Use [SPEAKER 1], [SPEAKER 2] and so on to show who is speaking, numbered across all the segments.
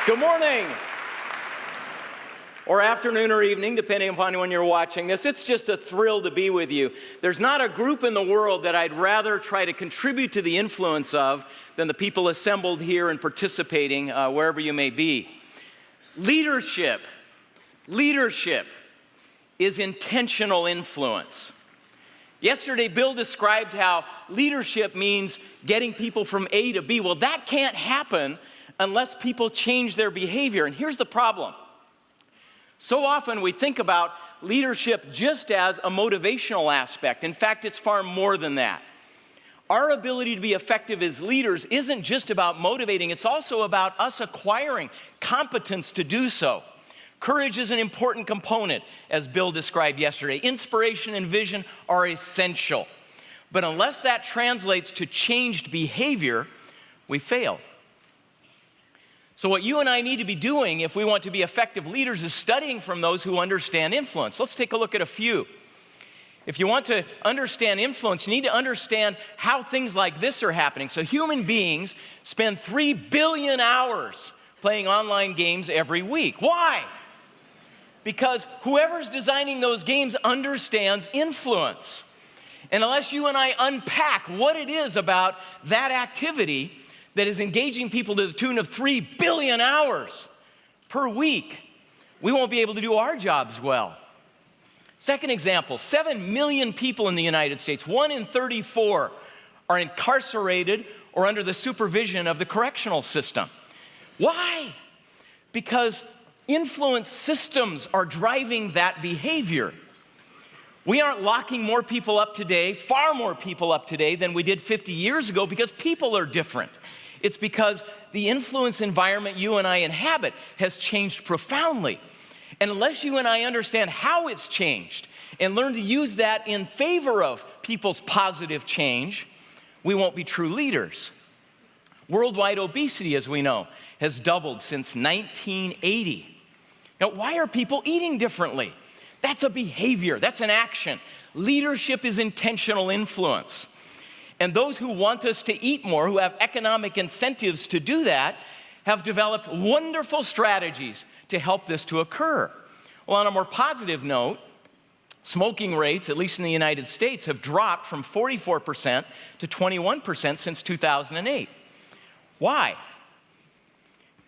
[SPEAKER 1] Good morning, or afternoon or evening, depending upon when you're watching this. It's just a thrill to be with you. There's not a group in the world that I'd rather try to contribute to the influence of than the people assembled here and participating wherever you may be. Leadership is intentional influence. Yesterday, Bill described how leadership means getting people from A to B. Well, that can't happen unless people change their behavior. And here's the problem. So often we think about leadership just as a motivational aspect. In fact, it's far more than that. Our ability to be effective as leaders isn't just about motivating, it's also about us acquiring competence to do so. Courage is an important component, as Bill described yesterday. Inspiration and vision are essential. But unless that translates to changed behavior, we fail. So what you and I need to be doing if we want to be effective leaders is studying from those who understand influence. Let's take a look at a few. If you want to understand influence, you need to understand how things like this are happening. So human beings spend 3 billion hours playing online games every week. Why? Because whoever's designing those games understands influence. And unless you and I unpack what it is about that activity that is engaging people to the tune of 3 billion hours per week, we won't be able to do our jobs well. Second example, 7 million people in the United States, 1 in 34, are incarcerated or under the supervision of the correctional system. Why? Because influence systems are driving that behavior. We aren't locking more people up today, far more people up today than we did 50 years ago because people are different. It's because the influence environment you and I inhabit has changed profoundly. And unless you and I understand how it's changed and learn to use that in favor of people's positive change, we won't be true leaders. Worldwide obesity, as we know, has doubled since 1980. Now, why are people eating differently? That's a behavior, that's an action. Leadership is intentional influence. And those who want us to eat more, who have economic incentives to do that, have developed wonderful strategies to help this to occur. Well, on a more positive note, smoking rates, at least in the United States, have dropped from 44% to 21% since 2008. Why?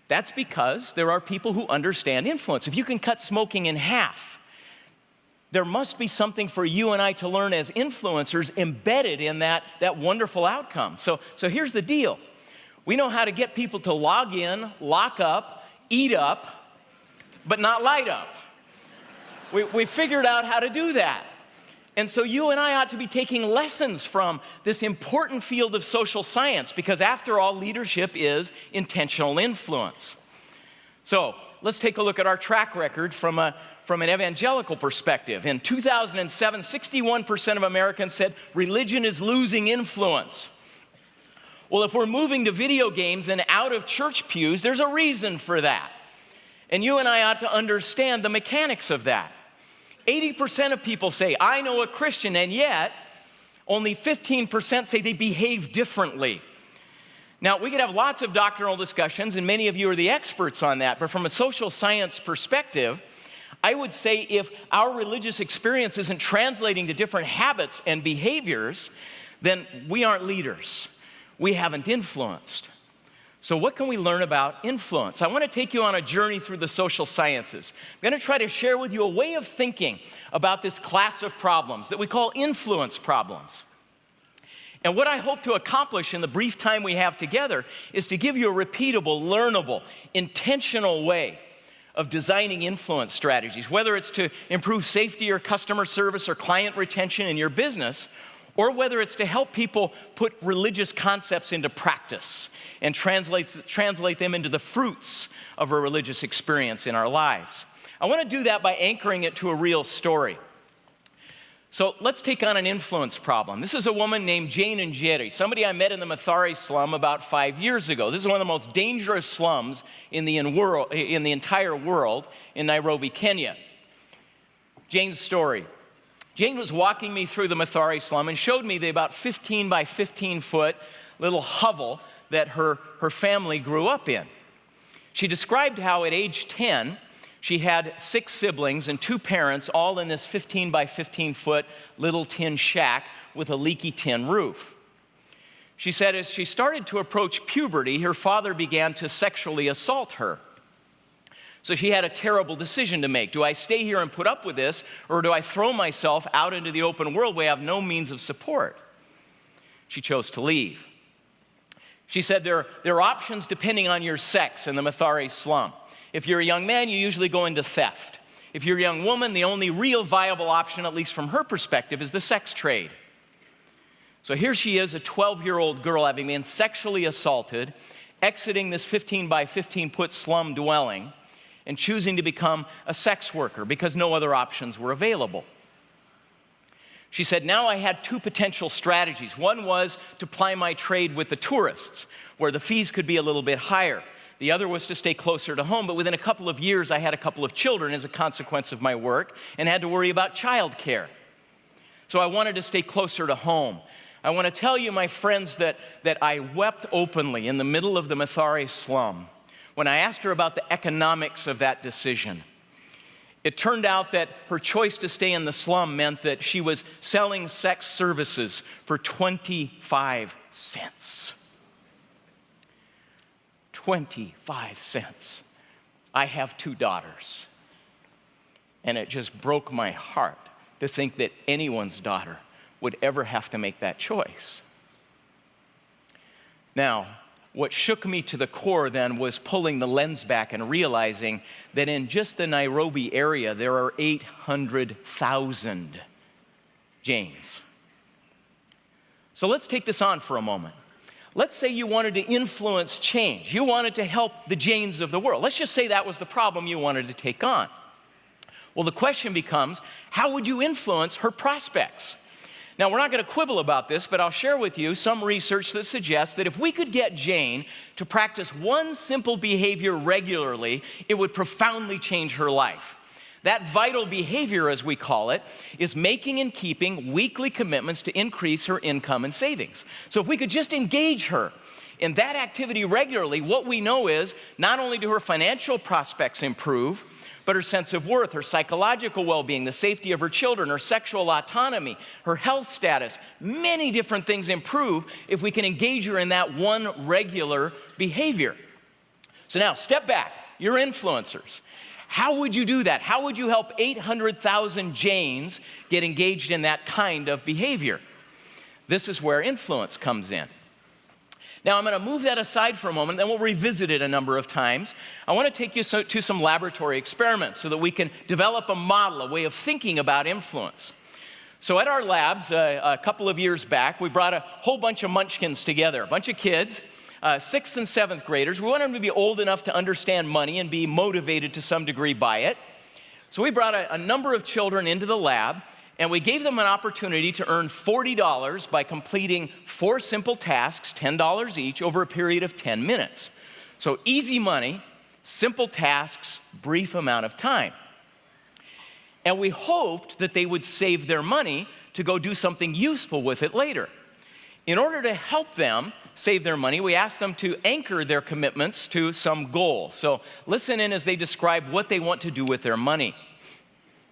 [SPEAKER 1] That's because there are people who understand influence. If you can cut smoking in half, there must be something for you and I to learn as influencers embedded in that wonderful outcome. So here's the deal. We know how to get people to log in, lock up, eat up, but not light up. We figured out how to do that. And so you and I ought to be taking lessons from this important field of social science because after all, leadership is intentional influence. So let's take a look at our track record from an evangelical perspective. In 2007, 61% of Americans said religion is losing influence. Well, if we're moving to video games and out of church pews, there's a reason for that. And you and I ought to understand the mechanics of that. 80% of people say, I know a Christian, and yet only 15% say they behave differently. Now, we could have lots of doctrinal discussions, and many of you are the experts on that, but from a social science perspective, I would say if our religious experience isn't translating to different habits and behaviors, then we aren't leaders. We haven't influenced. So what can we learn about influence? I want to take you on a journey through the social sciences. I'm going to try to share with you a way of thinking about this class of problems that we call influence problems. And what I hope to accomplish in the brief time we have together is to give you a repeatable, learnable, intentional way of designing influence strategies, whether it's to improve safety or customer service or client retention in your business, or whether it's to help people put religious concepts into practice and translate them into the fruits of a religious experience in our lives. I want to do that by anchoring it to a real story. So let's take on an influence problem. This is a woman named Jane Njeri, somebody I met in the Mathare slum about 5 years ago. This is one of the most dangerous slums in the entire world in Nairobi, Kenya. Jane's story. Jane was walking me through the Mathare slum and showed me the about 15 by 15 foot little hovel that her family grew up in. She described how at age 10, she had 6 siblings and 2 parents, all in this 15 by 15 foot little tin shack with a leaky tin roof. She said as she started to approach puberty, her father began to sexually assault her. So she had a terrible decision to make. Do I stay here and put up with this, or do I throw myself out into the open world where I have no means of support? She chose to leave. She said there are options depending on your sex in the Mathare slum. If you're a young man, you usually go into theft. If you're a young woman, the only real viable option, at least from her perspective, is the sex trade. So here she is, a 12-year-old girl having been sexually assaulted, exiting this 15 by 15 foot slum dwelling, and choosing to become a sex worker because no other options were available. She said, now I had 2 potential strategies. One was to ply my trade with the tourists, where the fees could be a little bit higher. The other was to stay closer to home, but within a couple of years, I had a couple of children as a consequence of my work and had to worry about childcare. So I wanted to stay closer to home. I want to tell you, my friends, that I wept openly in the middle of the Mathare slum when I asked her about the economics of that decision. It turned out that her choice to stay in the slum meant that she was selling sex services for 25 cents. 25 cents. I have 2 daughters. And it just broke my heart to think that anyone's daughter would ever have to make that choice. Now, what shook me to the core then was pulling the lens back and realizing that in just the Nairobi area, there are 800,000 Janes. So let's take this on for a moment. Let's say you wanted to influence change. You wanted to help the Janes of the world. Let's just say that was the problem you wanted to take on. Well, the question becomes, how would you influence her prospects? Now, we're not going to quibble about this, but I'll share with you some research that suggests that if we could get Jane to practice one simple behavior regularly, it would profoundly change her life. That vital behavior, as we call it, is making and keeping weekly commitments to increase her income and savings. So if we could just engage her in that activity regularly, what we know is not only do her financial prospects improve, but her sense of worth, her psychological well-being, the safety of her children, her sexual autonomy, her health status, many different things improve if we can engage her in that one regular behavior. So now, step back. You're influencers. How would you do that? How would you help 800,000 Janes get engaged in that kind of behavior? This is where influence comes in. Now, I'm going to move that aside for a moment, then we'll revisit it a number of times. I want to take you to some laboratory experiments so that we can develop a model, a way of thinking about influence. So at our labs, a couple of years back, we brought a whole bunch of munchkins together, a bunch of kids, 6th and 7th graders. We wanted them to be old enough to understand money and be motivated to some degree by it. So we brought a number of children into the lab, and we gave them an opportunity to earn $40 by completing 4 simple tasks, $10 each, over a period of 10 minutes. So easy money, simple tasks, brief amount of time. And we hoped that they would save their money to go do something useful with it later. In order to help them save their money, we asked them to anchor their commitments to some goal. So listen in as they describe what they want to do with their money.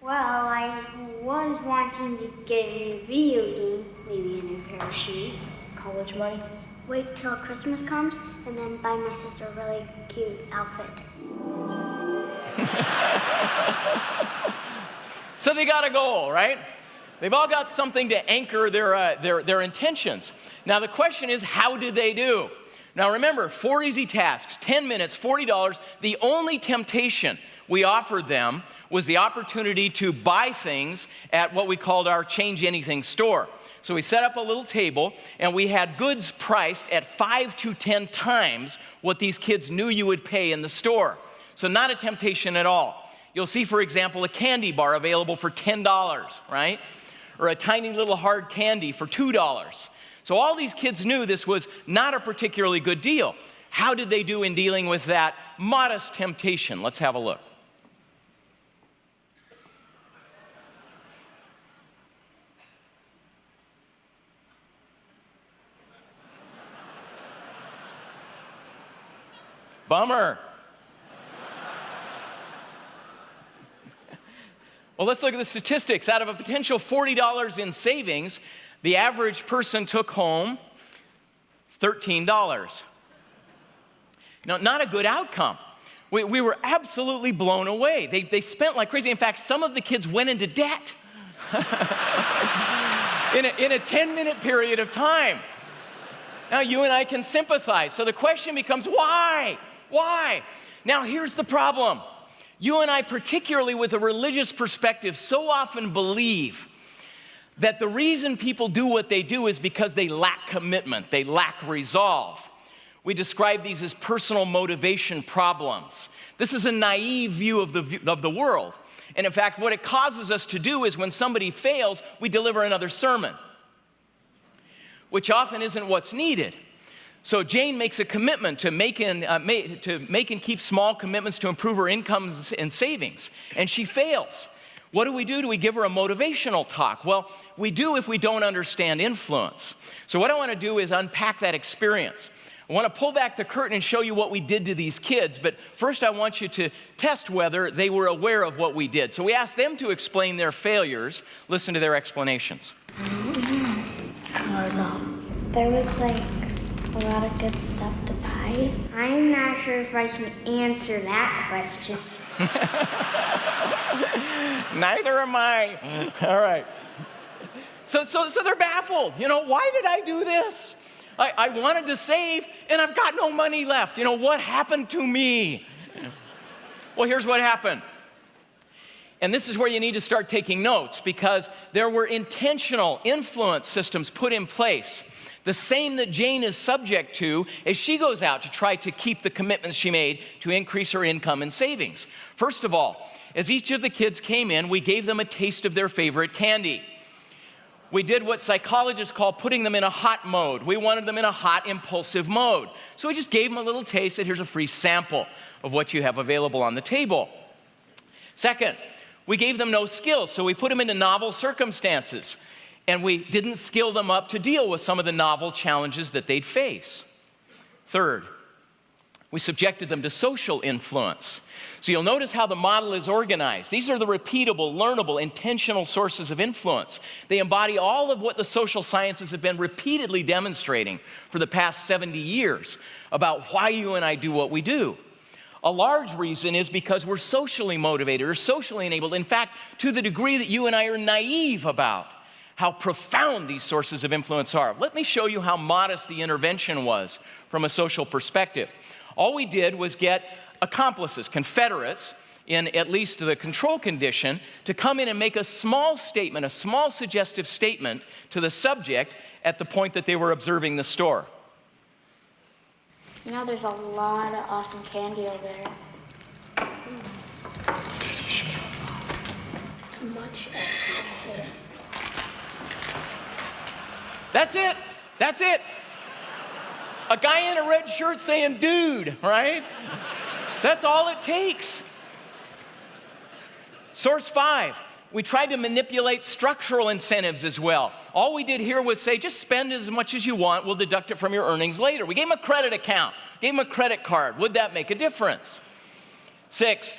[SPEAKER 2] Well, I was wanting to get a new video game, maybe a new pair of shoes.
[SPEAKER 3] College money.
[SPEAKER 2] Wait till Christmas comes and then buy my sister a really cute outfit.
[SPEAKER 1] So they got a goal, right? They've all got something to anchor their intentions. Now the question is, how did they do? Now remember, 4 easy tasks, 10 minutes, $40. The only temptation we offered them was the opportunity to buy things at what we called our Change Anything store. So we set up a little table, and we had goods priced at 5 to 10 times what these kids knew you would pay in the store. So not a temptation at all. You'll see, for example, a candy bar available for $10, right? Or a tiny little hard candy for $2. So all these kids knew this was not a particularly good deal. How did they do in dealing with that modest temptation? Let's have a look. Bummer. Well, let's look at the statistics. Out of a potential $40 in savings, the average person took home $13. Now, not a good outcome. We were absolutely blown away. They spent like crazy. In fact, some of the kids went into debt in a 10-minute period of time. Now, you and I can sympathize. So the question becomes, why? Why? Now, here's the problem. You and I, particularly with a religious perspective, so often believe that the reason people do what they do is because they lack commitment, they lack resolve. We describe these as personal motivation problems. This is a naive view of the world. And in fact, what it causes us to do is when somebody fails, we deliver another sermon, which often isn't what's needed. So Jane makes a commitment to make and keep small commitments to improve her incomes and savings, and she fails. What do? Do we give her a motivational talk? Well, we do if we don't understand influence. So what I want to do is unpack that experience. I want to pull back the curtain and show you what we did to these kids, but first I want you to test whether they were aware of what we did. So we asked them to explain their failures. Listen to their explanations.
[SPEAKER 3] I don't know.
[SPEAKER 2] There was like a lot of good stuff to buy. I'm not sure if I can answer that question.
[SPEAKER 1] Neither am I. All right. So they're baffled. Why did I do this? I wanted to save, and I've got no money left. What happened to me? Well, here's what happened. And this is where you need to start taking notes, because there were intentional influence systems put in place, the same that Jane is subject to as she goes out to try to keep the commitments she made to increase her income and savings. First of all, as each of the kids came in, we gave them a taste of their favorite candy. We did what psychologists call putting them in a hot mode. We wanted them in a hot, impulsive mode. So we just gave them a little taste, and here's a free sample of what you have available on the table. Second, we gave them no skills, so we put them into novel circumstances, and we didn't skill them up to deal with some of the novel challenges that they'd face. Third, we subjected them to social influence. So you'll notice how the model is organized. These are the repeatable, learnable, intentional sources of influence. They embody all of what the social sciences have been repeatedly demonstrating for the past 70 years about why you and I do what we do. A large reason is because we're socially motivated or socially enabled. In fact, to the degree that you and I are naive about how profound these sources of influence are. Let me show you how modest the intervention was from a social perspective. All we did was get accomplices, confederates, in at least the control condition, to come in and make a small statement, a small suggestive statement to the subject at the point that they were observing the store.
[SPEAKER 2] There's a lot of awesome candy over there.
[SPEAKER 3] Too much as
[SPEAKER 1] That's it. A guy in a red shirt saying, dude, right? That's all it takes. Source 5, we tried to manipulate structural incentives as well. All we did here was say, just spend as much as you want, we'll deduct it from your earnings later. We gave him a credit account, gave him a credit card. Would that make a difference? Sixth,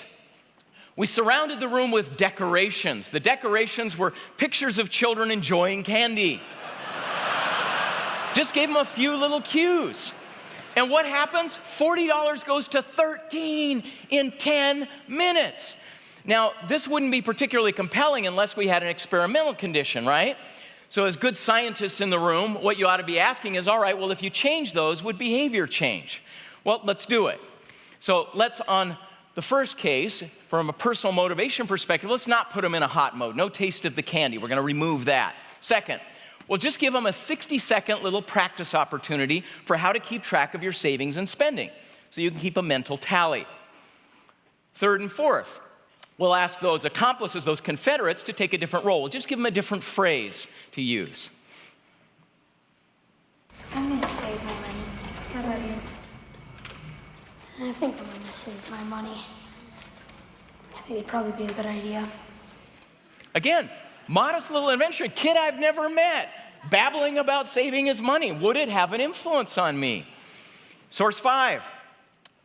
[SPEAKER 1] we surrounded the room with decorations. The decorations were pictures of children enjoying candy. Just gave them a few little cues. And what happens? $40 goes to $13 in 10 minutes. Now, this wouldn't be particularly compelling unless we had an experimental condition, right? So as good scientists in the room, what you ought to be asking is, all right, well, if you change those, would behavior change? Well, let's do it. So let's, on the first case, from a personal motivation perspective, let's not put them in a hot mode. No taste of the candy. We're going to remove that. Second, we'll just give them a 60-second little practice opportunity for how to keep track of your savings and spending so you can keep a mental tally. Third and fourth, we'll ask those accomplices, those confederates, to take a different role. We'll just give them a different phrase to use.
[SPEAKER 3] I'm going to save my money. How about you? I think I'm going to save my money. I think it'd probably be a good idea.
[SPEAKER 1] Again, modest little invention. Kid I've never met, babbling about saving his money. Would it have an influence on me? Source 5,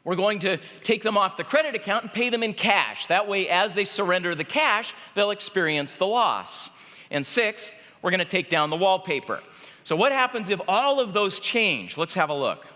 [SPEAKER 1] We're going to take them off the credit account and pay them in cash. That way, as they surrender the cash, they'll experience the loss. And 6, we're going to take down the wallpaper. So what happens if all of those change? Let's have a look.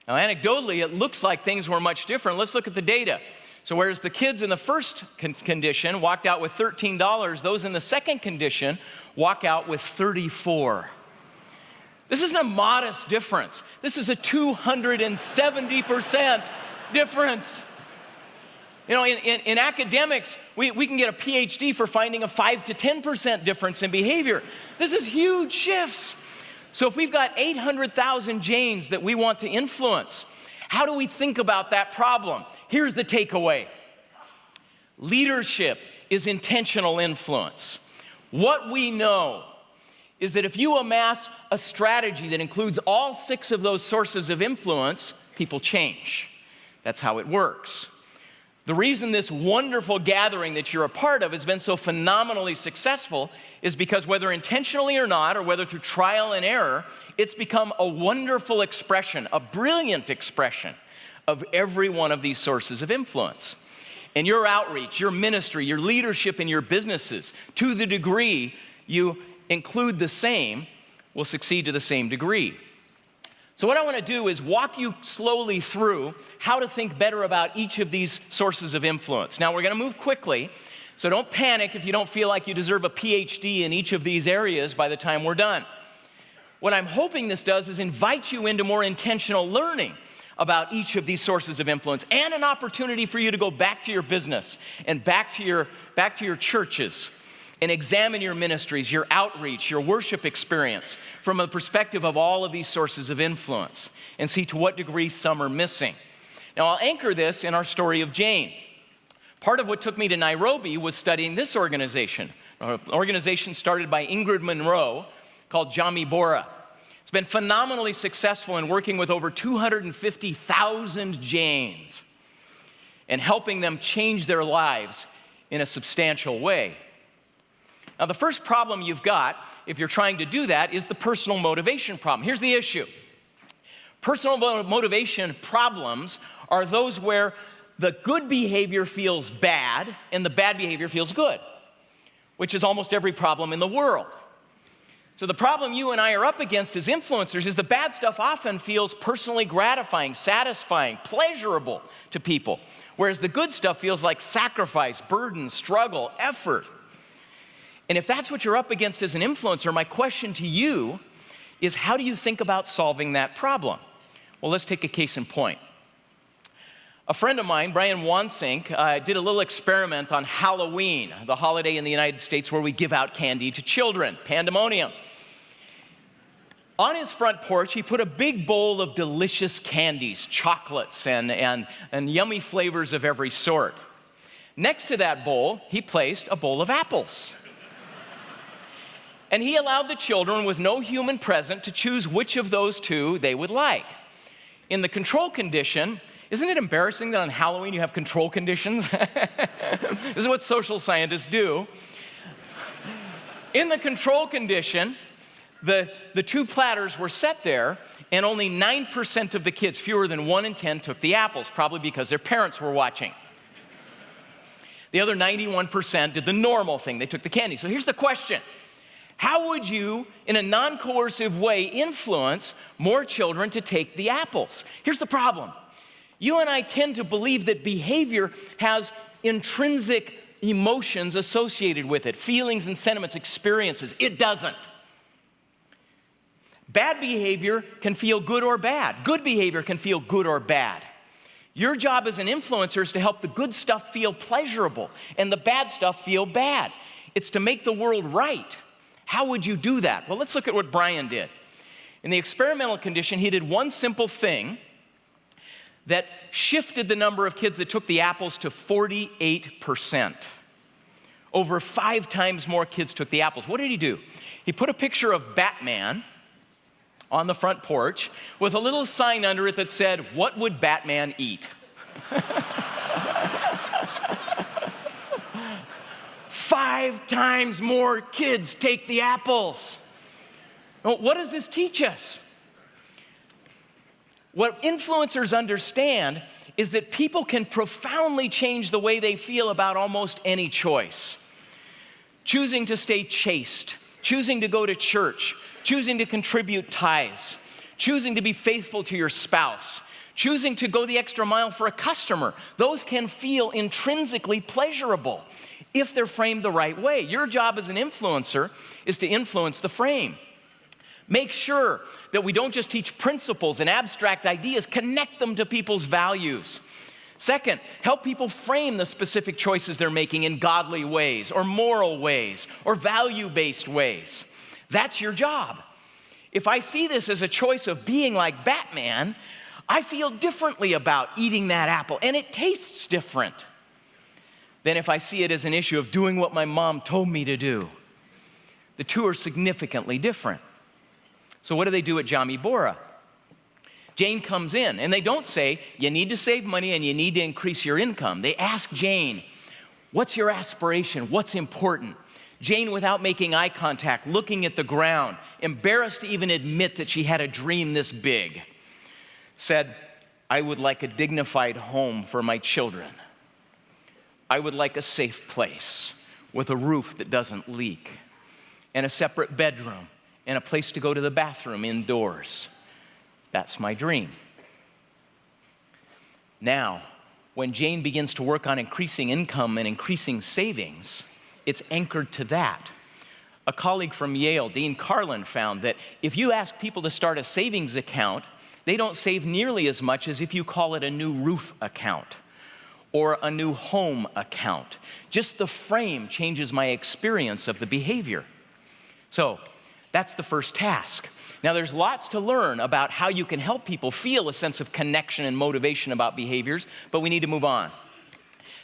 [SPEAKER 1] Now, anecdotally, it looks like things were much different. Let's look at the data. So whereas the kids in the first condition walked out with $13, those in the second condition walk out with $34. This isn't a modest difference. This is a 270% difference. You know, in academics, we can get a PhD for finding a 5 to 10% difference in behavior. This is huge shifts. So if we've got 800,000 Janes that we want to influence, how do we think about that problem? Here's the takeaway. Leadership is intentional influence. What we know is that if you amass a strategy that includes all 6 of those sources of influence, people change. That's how it works. The reason this wonderful gathering that you're a part of has been so phenomenally successful is because whether intentionally or not, or whether through trial and error, it's become a wonderful expression, a brilliant expression of every one of these sources of influence. And your outreach, your ministry, your leadership in your businesses, to the degree you include the same, will succeed to the same degree. So what I want to do is walk you slowly through how to think better about each of these sources of influence. Now, we're going to move quickly, so don't panic if you don't feel like you deserve a PhD in each of these areas by the time we're done. What I'm hoping this does is invite you into more intentional learning about each of these sources of influence, and an opportunity for you to go back to your business and back to your churches and examine your ministries, your outreach, your worship experience from a perspective of all of these sources of influence and see to what degree some are missing. Now, I'll anchor this in our story of Jane. Part of what took me to Nairobi was studying this organization, an organization started by Ingrid Munro called Jamii Bora. It's been phenomenally successful in working with over 250,000 Janes and helping them change their lives in a substantial way. Now, the first problem you've got, if you're trying to do that, is the personal motivation problem. Here's the issue. Personal motivation problems are those where the good behavior feels bad and the bad behavior feels good, which is almost every problem in the world. So the problem you and I are up against as influencers is the bad stuff often feels personally gratifying, satisfying, pleasurable to people, whereas the good stuff feels like sacrifice, burden, struggle, effort. And if that's what you're up against as an influencer, my question to you is, how do you think about solving that problem? Well, let's take a case in point. A friend of mine, Brian Wansink, did a little experiment on Halloween, the holiday in the United States where we give out candy to children, pandemonium. On his front porch, he put a big bowl of delicious candies, chocolates, and yummy flavors of every sort. Next to that bowl, he placed a bowl of apples. And he allowed the children with no human present to choose which of those two they would like. In the control condition, isn't it embarrassing that on Halloween you have control conditions? This is what social scientists do. In the control condition, the 2 platters were set there, and only 9% of the kids, fewer than 1 in 10, took the apples, probably because their parents were watching. The other 91% did the normal thing. They took the candy. So here's the question. How would you, in a non-coercive way, influence more children to take the apples? Here's the problem. You and I tend to believe that behavior has intrinsic emotions associated with it, feelings and sentiments, experiences. It doesn't. Bad behavior can feel good or bad. Good behavior can feel good or bad. Your job as an influencer is to help the good stuff feel pleasurable and the bad stuff feel bad. It's to make the world right. How would you do that? Well, let's look at what Brian did. In the experimental condition, he did one simple thing that shifted the number of kids that took the apples to 48%. Over 5 times more kids took the apples. What did he do? He put a picture of Batman on the front porch with a little sign under it that said, "What would Batman eat?" 5 times more kids take the apples. Well, what does this teach us? What influencers understand is that people can profoundly change the way they feel about almost any choice. Choosing to stay chaste, choosing to go to church, choosing to contribute tithes, choosing to be faithful to your spouse, choosing to go the extra mile for a customer. Those can feel intrinsically pleasurable if they're framed the right way. Your job as an influencer is to influence the frame. Make sure that we don't just teach principles and abstract ideas, connect them to people's values. Second, help people frame the specific choices they're making in godly ways or moral ways or value-based ways. That's your job. If I see this as a choice of being like Batman, I feel differently about eating that apple, and it tastes different than if I see it as an issue of doing what my mom told me to do. The two are significantly different. So what do they do at Jami Bora? Jane comes in, and they don't say, you need to save money and you need to increase your income. They ask Jane, what's your aspiration? What's important? Jane, without making eye contact, looking at the ground, embarrassed to even admit that she had a dream this big, said, I would like a dignified home for my children. I would like a safe place with a roof that doesn't leak and a separate bedroom and a place to go to the bathroom indoors. That's my dream. Now, when Jane begins to work on increasing income and increasing savings, it's anchored to that. A colleague from Yale, Dean Carlin, found that if you ask people to start a savings account, they don't save nearly as much as if you call it a new roof account or a new home account. Just the frame changes my experience of the behavior. So that's the first task. Now there's lots to learn about how you can help people feel a sense of connection and motivation about behaviors, but we need to move on.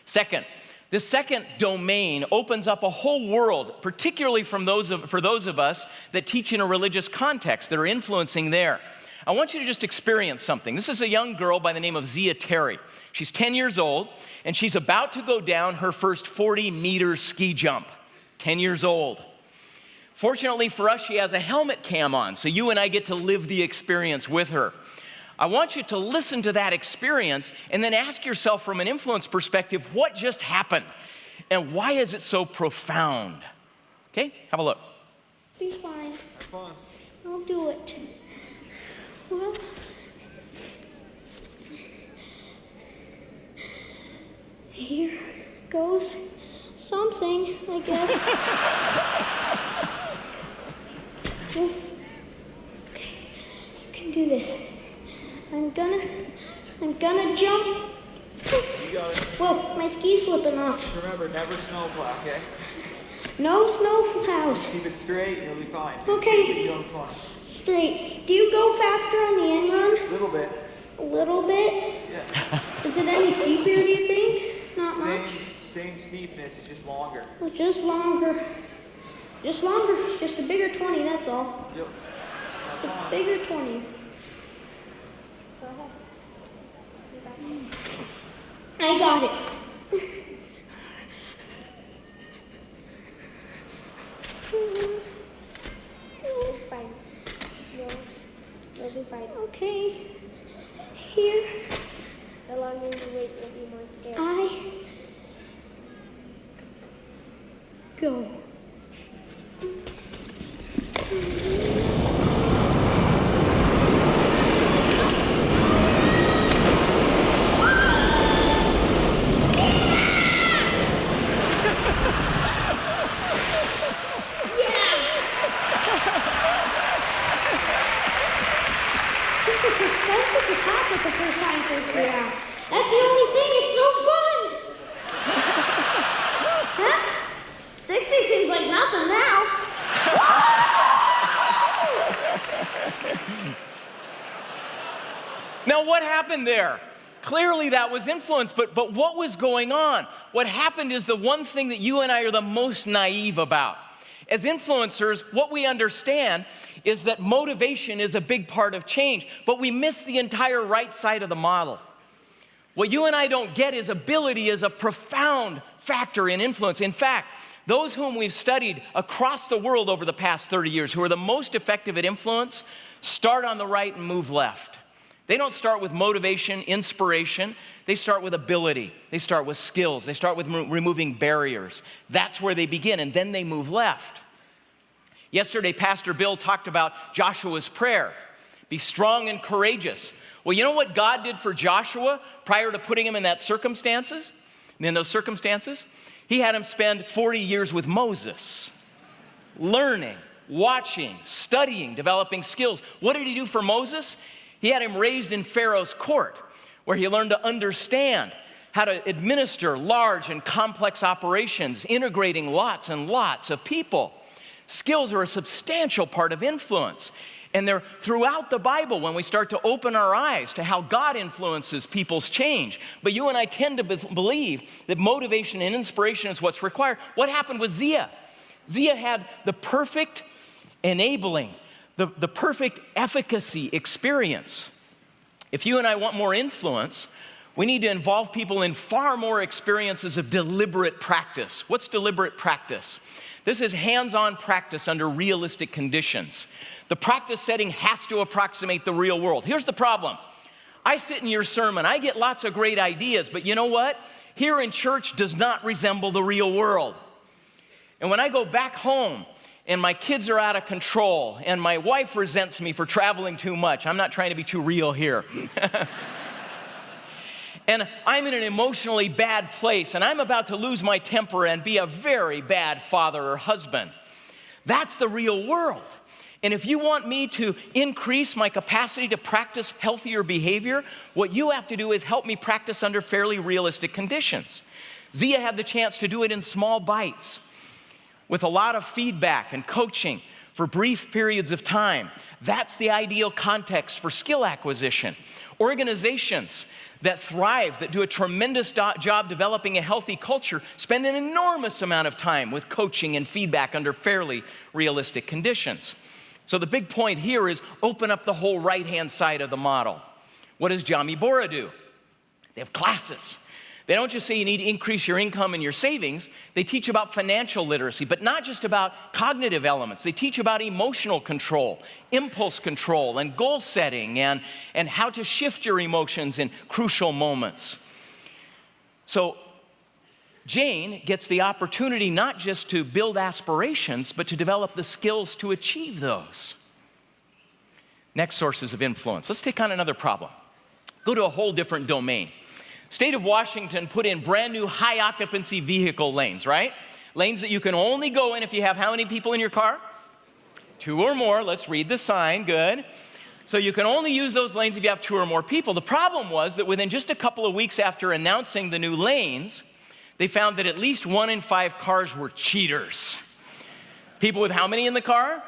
[SPEAKER 1] Second, the second domain opens up a whole world, particularly for those of us that teach in a religious context, that are influencing there. I want you to just experience something. This is a young girl by the name of Zia Terry. She's 10 years old, and she's about to go down her first 40-meter ski jump. 10 years old. Fortunately for us, she has a helmet cam on, so you and I get to live the experience with her. I want you to listen to that experience and then ask yourself from an influence perspective, what just happened? And why is it so profound? Okay, have a look.
[SPEAKER 2] Be fine. I'll do it. Well, here goes something, I guess. Okay, you can do this. I'm gonna jump.
[SPEAKER 4] You got it.
[SPEAKER 2] Whoa, my ski's slipping off.
[SPEAKER 4] Just remember, never snowplow, okay?
[SPEAKER 2] No snow plows.
[SPEAKER 4] Keep it straight, you'll be fine.
[SPEAKER 2] Okay.
[SPEAKER 4] Keep going fine.
[SPEAKER 2] Straight. Do you go faster on the end run?
[SPEAKER 4] A little bit.
[SPEAKER 2] A little bit?
[SPEAKER 4] Yeah.
[SPEAKER 2] Is it any steeper, do you think? Not much?
[SPEAKER 4] Same steepness, it's just longer.
[SPEAKER 2] Well, just longer. Just longer. Just a bigger 20, that's all.
[SPEAKER 4] Yep.
[SPEAKER 2] It's a bigger 20. Go ahead. I got it.
[SPEAKER 5] It's fine. You'll be fine.
[SPEAKER 2] Okay. Here.
[SPEAKER 5] The longer you wait, you'll be more scared.
[SPEAKER 2] I go.
[SPEAKER 3] That's at the top at the first time for 3 hours. That's the only thing, it's so fun! Huh? 60 seems like nothing now.
[SPEAKER 1] Now what happened there? Clearly that was influence, but what was going on? What happened is the one thing that you and I are the most naive about. As influencers, what we understand is that motivation is a big part of change, but we miss the entire right side of the model. What you and I don't get is ability is a profound factor in influence. In fact, those whom we've studied across the world over the past 30 years who are the most effective at influence start on the right and move left. They don't start with motivation, inspiration. They start with ability. They start with skills. They start with removing barriers. That's where they begin, and then they move left. Yesterday, Pastor Bill talked about Joshua's prayer. Be strong and courageous. Well, you know what God did for Joshua prior to putting him in those circumstances? He had him spend 40 years with Moses, learning, watching, studying, developing skills. What did he do for Moses? He had him raised in Pharaoh's court, where he learned to understand how to administer large and complex operations, integrating lots and lots of people. Skills are a substantial part of influence. And they're throughout the Bible when we start to open our eyes to how God influences people's change. But you and I tend to believe that motivation and inspiration is what's required. What happened with Zia? Zia had the perfect enabling, the perfect efficacy experience. If you and I want more influence, we need to involve people in far more experiences of deliberate practice. What's deliberate practice? This is hands-on practice under realistic conditions. The practice setting has to approximate the real world. Here's the problem. I sit in your sermon, I get lots of great ideas, but you know what? Here in church does not resemble the real world. And when I go back home and my kids are out of control and my wife resents me for traveling too much, I'm not trying to be too real here. And I'm in an emotionally bad place and I'm about to lose my temper and be a very bad father or husband. That's the real world. And if you want me to increase my capacity to practice healthier behavior, what you have to do is help me practice under fairly realistic conditions. Zia had the chance to do it in small bites with a lot of feedback and coaching for brief periods of time. That's the ideal context for skill acquisition. Organizations that thrive, that do a tremendous job developing a healthy culture, spend an enormous amount of time with coaching and feedback under fairly realistic conditions. So the big point here is open up the whole right-hand side of the model. What does Jami Bora do? They have classes. They don't just say you need to increase your income and your savings. They teach about financial literacy, but not just about cognitive elements. They teach about emotional control, impulse control, and goal setting, and how to shift your emotions in crucial moments. So Jane gets the opportunity not just to build aspirations, but to develop the skills to achieve those. Next sources of influence. Let's take on another problem. Go to a whole different domain. State of Washington put in brand new high occupancy vehicle lanes, right? Lanes that you can only go in if you have how many people in your car? 2 or more. Let's read the sign. Good. So you can only use those lanes if you have 2 or more people. The problem was that within just a couple of weeks after announcing the new lanes, they found that at least 1 in 5 cars were cheaters. People with how many in the car?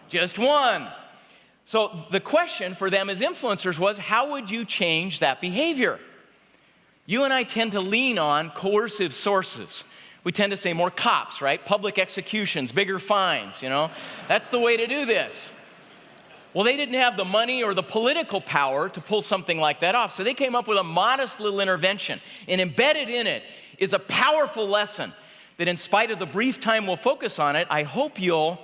[SPEAKER 1] Just 1. So the question for them as influencers was, how would you change that behavior? You and I tend to lean on coercive sources. We tend to say more cops, right? Public executions, bigger fines, That's the way to do this. Well, they didn't have the money or the political power to pull something like that off, so they came up with a modest little intervention. And embedded in it is a powerful lesson that in spite of the brief time we'll focus on it, I hope you'll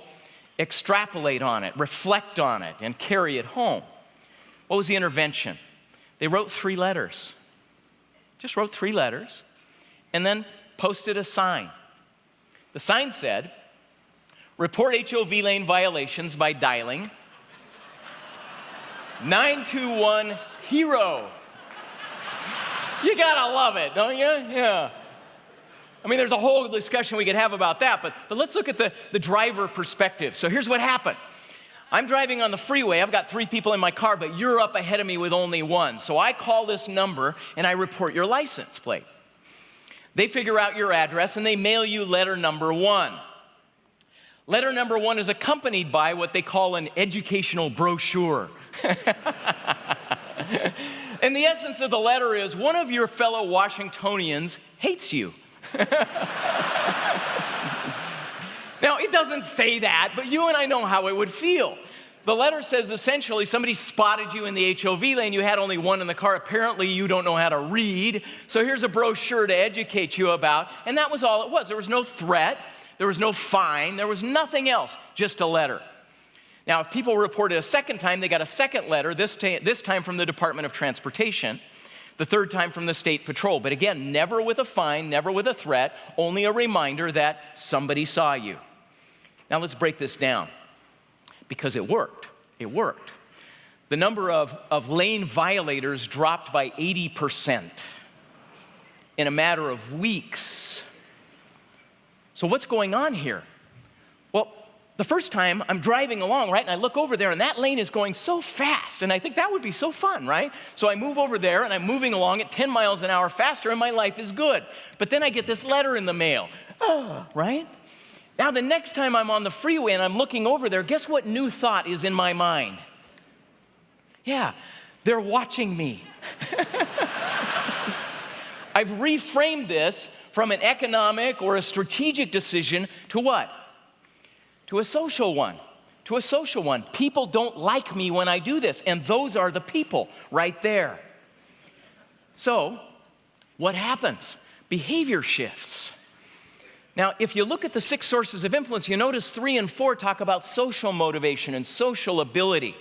[SPEAKER 1] extrapolate on it, reflect on it, and carry it home. What was the intervention? They wrote 3 letters. Just wrote 3 letters and then posted a sign. The sign said, report HOV lane violations by dialing 921 HERO. You gotta love it, don't you? Yeah. I mean, there's a whole discussion we could have about that, but let's look at the driver perspective. So here's what happened. I'm driving on the freeway. I've got 3 people in my car, but you're up ahead of me with only 1. So I call this number and I report your license plate. They figure out your address and they mail you letter number 1. Letter number 1 is accompanied by what they call an educational brochure. And the essence of the letter is one of your fellow Washingtonians hates you. Now, it doesn't say that, but you and I know how it would feel. The letter says essentially somebody spotted you in the HOV lane. You had only one in the car. Apparently you don't know how to read. So here's a brochure to educate you about. And that was all it was. There was no threat. There was no fine. There was nothing else. Just a letter. Now, if people reported a second time, they got a second letter, this time from the Department of Transportation, the third time from the State Patrol. But again, never with a fine, never with a threat, only a reminder that somebody saw you. Now let's break this down, because it worked. It worked. The number of lane violators dropped by 80% in a matter of weeks. So what's going on here? Well, the first time I'm driving along, right, and I look over there, and that lane is going so fast, and I think that would be so fun, right? So I move over there, and I'm moving along at 10 miles an hour faster, and my life is good. But then I get this letter in the mail, right? Now, the next time I'm on the freeway and I'm looking over there, guess what new thought is in my mind? Yeah, they're watching me. I've reframed this from an economic or a strategic decision to what? To a social one. To a social one. People don't like me when I do this, and those are the people right there. So, what happens? Behavior shifts. Now, if you look at the 6 sources of influence, you notice 3 and 4 talk about social motivation and social ability.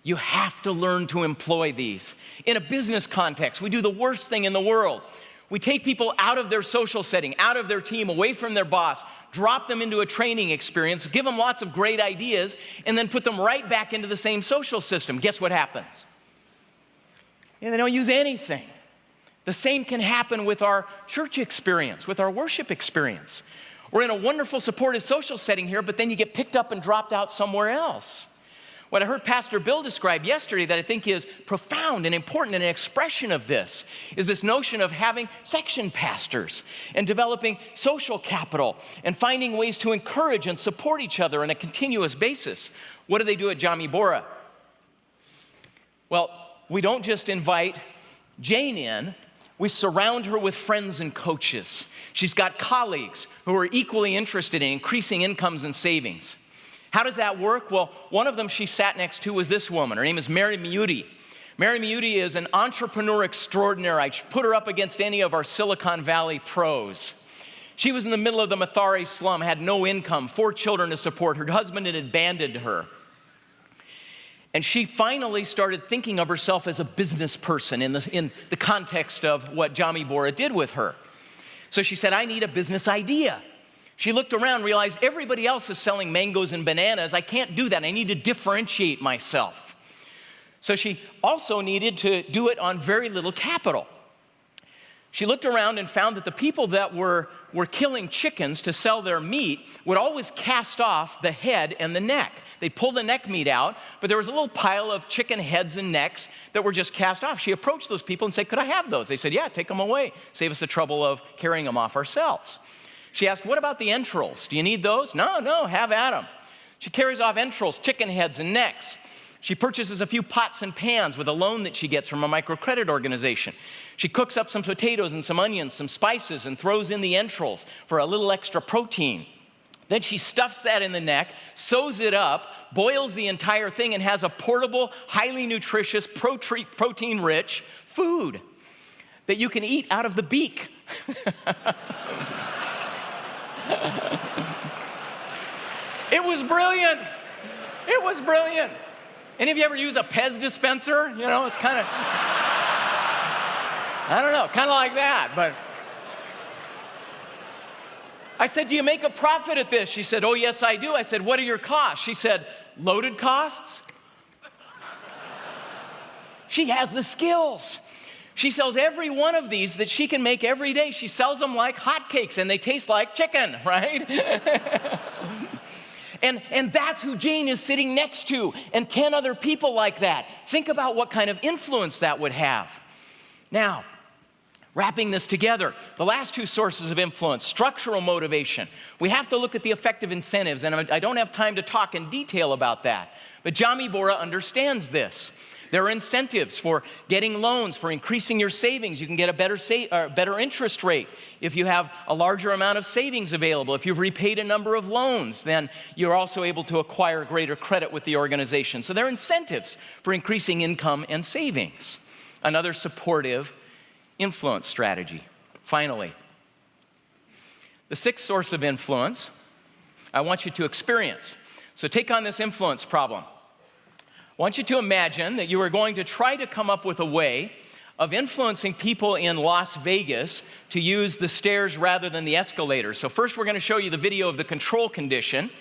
[SPEAKER 1] You have to learn to employ these. In a business context, we do the worst thing in the world. We take people out of their social setting, out of their team, away from their boss, drop them into a training experience, give them lots of great ideas, and then put them right back into the same social system. Guess what happens? Yeah, they don't use anything. The same can happen with our church experience, with our worship experience. We're in a wonderful supportive social setting here, but then you get picked up and dropped out somewhere else. What I heard Pastor Bill describe yesterday that I think is profound and important and an expression of this is this notion of having section pastors and developing social capital and finding ways to encourage and support each other on a continuous basis. What do they do at Jami Bora? Well, we don't just invite Jane in. We surround her with friends and coaches. She's got colleagues who are equally interested in increasing incomes and savings. How does that work? Well, one of them she sat next to was this woman. Her name is Mary Meudy. Mary Meudy is an entrepreneur extraordinaire. I put her up against any of our Silicon Valley pros. She was in the middle of the Mathare slum, had no income, 4 children to support. Her husband had abandoned her. And she finally started thinking of herself as a business person in the context of what Jami Bora did with her. So she said, I need a business idea. She looked around, realized everybody else is selling mangoes and bananas. I can't do that. I need to differentiate myself. So she also needed to do it on very little capital. She looked around and found that the people that were killing chickens to sell their meat would always cast off the head and the neck. They'd pull the neck meat out, but there was a little pile of chicken heads and necks that were just cast off. She approached those people and said, could I have those? They said, yeah, take them away. Save us the trouble of carrying them off ourselves. She asked, what about the entrails? Do you need those? No, have at them. She carries off entrails, chicken heads, and necks. She purchases a few pots and pans with a loan that she gets from a microcredit organization. She cooks up some potatoes and some onions, some spices, and throws in the entrails for a little extra protein. Then she stuffs that in the neck, sews it up, boils the entire thing, and has a portable, highly nutritious, protein-rich food that you can eat out of the beak. It was brilliant. It was brilliant. Any of you ever use a Pez dispenser? You know, it's kind of, I don't know, kind of like that, but. I said, do you make a profit at this? She said, oh, yes, I do. I said, what are your costs? She said, loaded costs? She has the skills. She sells every one of these that she can make every day. She sells them like hotcakes, and they taste like chicken, right? And that's who Jane is sitting next to, and 10 other people like that. Think about what kind of influence that would have. Now, wrapping this together, the last 2 sources of influence, structural motivation. We have to look at the effective incentives, and I don't have time to talk in detail about that. But Jami Bora understands this. There are incentives for getting loans, for increasing your savings. You can get a better interest rate if you have a larger amount of savings available. If you've repaid a number of loans, then you're also able to acquire greater credit with the organization. So there are incentives for increasing income and savings. Another supportive influence strategy. Finally, the sixth source of influence I want you to experience. So take on this influence problem. I want you to imagine that you are going to try to come up with a way of influencing people in Las Vegas to use the stairs rather than the escalator. So first we're going to show you the video of the control condition.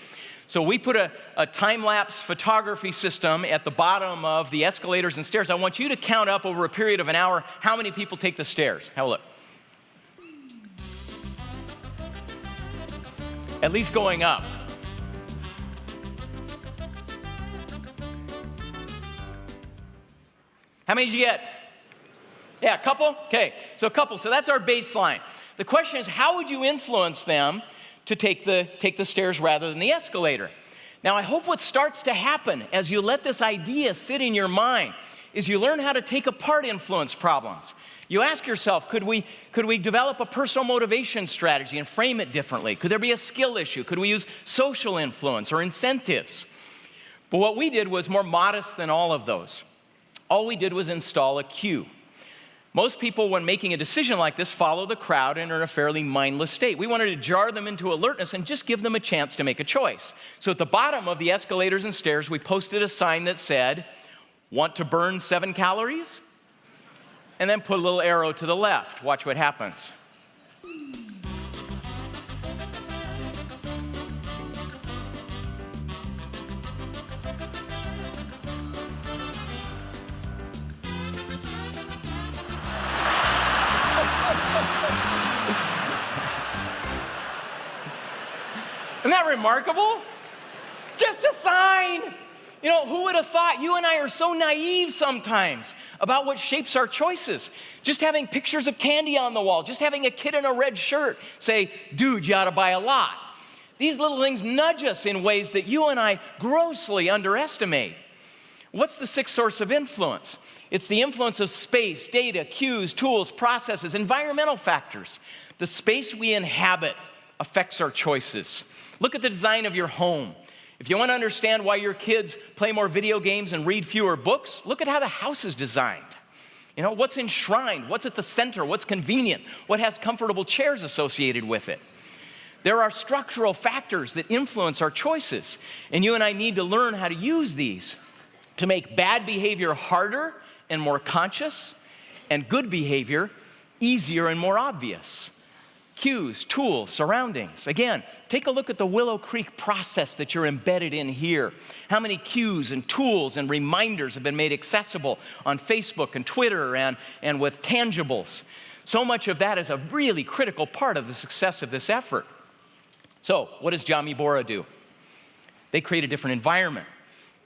[SPEAKER 1] So we put a time-lapse photography system at the bottom of the escalators and stairs. I want you to count up over a period of an hour how many people take the stairs. Have a look. At least going up. How many did you get? Yeah, a couple? Okay, so a couple. So that's our baseline. The question is, how would you influence them to take the stairs rather than the escalator? Now, I hope what starts to happen as you let this idea sit in your mind is you learn how to take apart influence problems. You ask yourself, could we develop a personal motivation strategy and frame it differently? Could there be a skill issue? Could we use social influence or incentives? But what we did was more modest than all of those. All we did was install a cue. Most people, when making a decision like this, follow the crowd and are in a fairly mindless state. We wanted to jar them into alertness and just give them a chance to make a choice. So at the bottom of the escalators and stairs, we posted a sign that said, "Want to burn 7 calories?" And then put a little arrow to the left. Watch what happens. Isn't that remarkable? Just a sign. You know, who would have thought? You and I are so naive sometimes about what shapes our choices. Just having pictures of candy on the wall, just having a kid in a red shirt say, "Dude, you ought to buy a lot." These little things nudge us in ways that you and I grossly underestimate. What's the sixth source of influence? It's the influence of space, data, cues, tools, processes, environmental factors. The space we inhabit affects our choices. Look at the design of your home. If you want to understand why your kids play more video games and read fewer books, look at how the house is designed. You know, what's enshrined, what's at the center, what's convenient, what has comfortable chairs associated with it. There are structural factors that influence our choices, and you and I need to learn how to use these to make bad behavior harder and more conscious, and good behavior easier and more obvious. Cues, tools, surroundings. Again, take a look at the Willow Creek process that you're embedded in here. How many cues and tools and reminders have been made accessible on Facebook and Twitter and with tangibles? So much of that is a really critical part of the success of this effort. So, what does Jami Bora do? They create a different environment.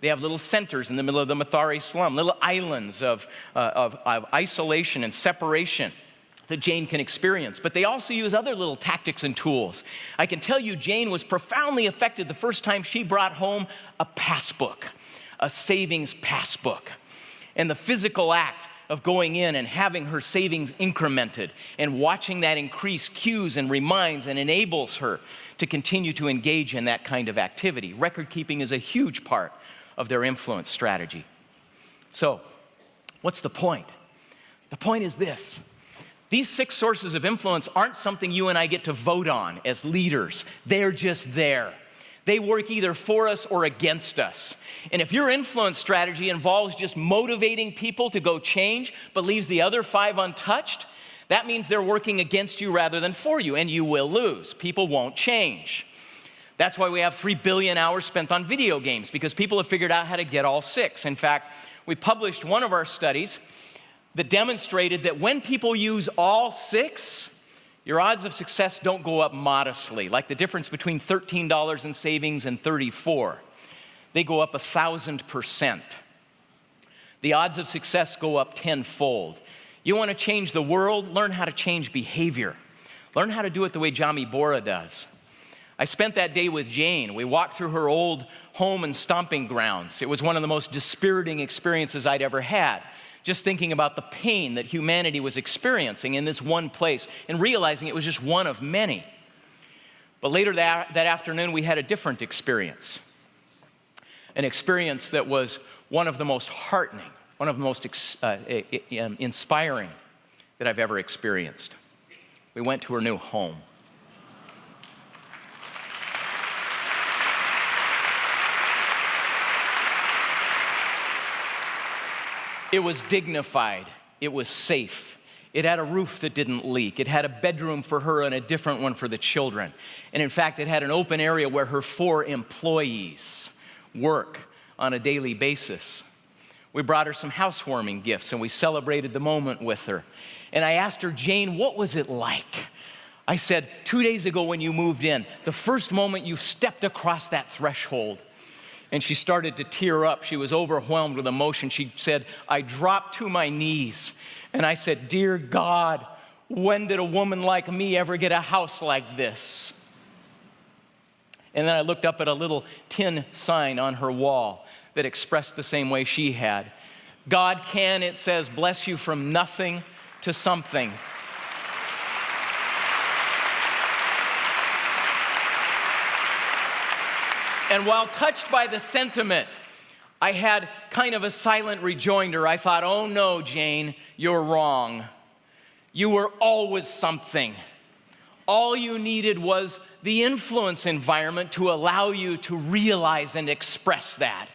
[SPEAKER 1] They have little centers in the middle of the Mathare slum, little islands of isolation and separation that Jane can experience. But they also use other little tactics and tools. I can tell you Jane was profoundly affected the first time she brought home a passbook, a savings passbook. And the physical act of going in and having her savings incremented and watching that increase cues and reminds and enables her to continue to engage in that kind of activity. Record keeping is a huge part of their influence strategy. So, what's the point? The point is this. These 6 sources of influence aren't something you and I get to vote on as leaders. They're just there. They work either for us or against us. And if your influence strategy involves just motivating people to go change, but leaves the other 5 untouched, that means they're working against you rather than for you, and you will lose. People won't change. That's why we have 3 billion hours spent on video games, because people have figured out how to get all 6. In fact, we published one of our studies that demonstrated that when people use all 6, your odds of success don't go up modestly, like the difference between $13 in savings and $34. They go up 1,000%. The odds of success go up tenfold. You want to change the world? Learn how to change behavior. Learn how to do it the way Jami Bora does. I spent that day with Jane. We walked through her old home and stomping grounds. It was one of the most dispiriting experiences I'd ever had, just thinking about the pain that humanity was experiencing in this one place and realizing it was just one of many. But later that afternoon, we had a different experience, an experience that was one of the most heartening, one of the most inspiring that I've ever experienced. We went to her new home. It was dignified. It was safe. It had a roof that didn't leak. It had a bedroom for her and a different one for the children. And in fact, it had an open area where her 4 employees work on a daily basis. We brought her some housewarming gifts and we celebrated the moment with her. And I asked her, Jane, what was it like? I said, 2 days ago when you moved in, the first moment you stepped across that threshold. And she started to tear up. She was overwhelmed with emotion. She said, I dropped to my knees. And I said, dear God, when did a woman like me ever get a house like this? And then I looked up at a little tin sign on her wall that expressed the same way she had. God can, it says, bless you from nothing to something. And while touched by the sentiment, I had kind of a silent rejoinder. I thought, oh no, Jane, you're wrong. You were always something. All you needed was the influence environment to allow you to realize and express that.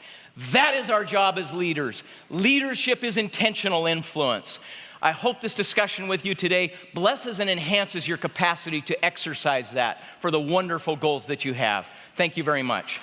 [SPEAKER 1] That is our job as leaders. Leadership is intentional influence. I hope this discussion with you today blesses and enhances your capacity to exercise that for the wonderful goals that you have. Thank you very much.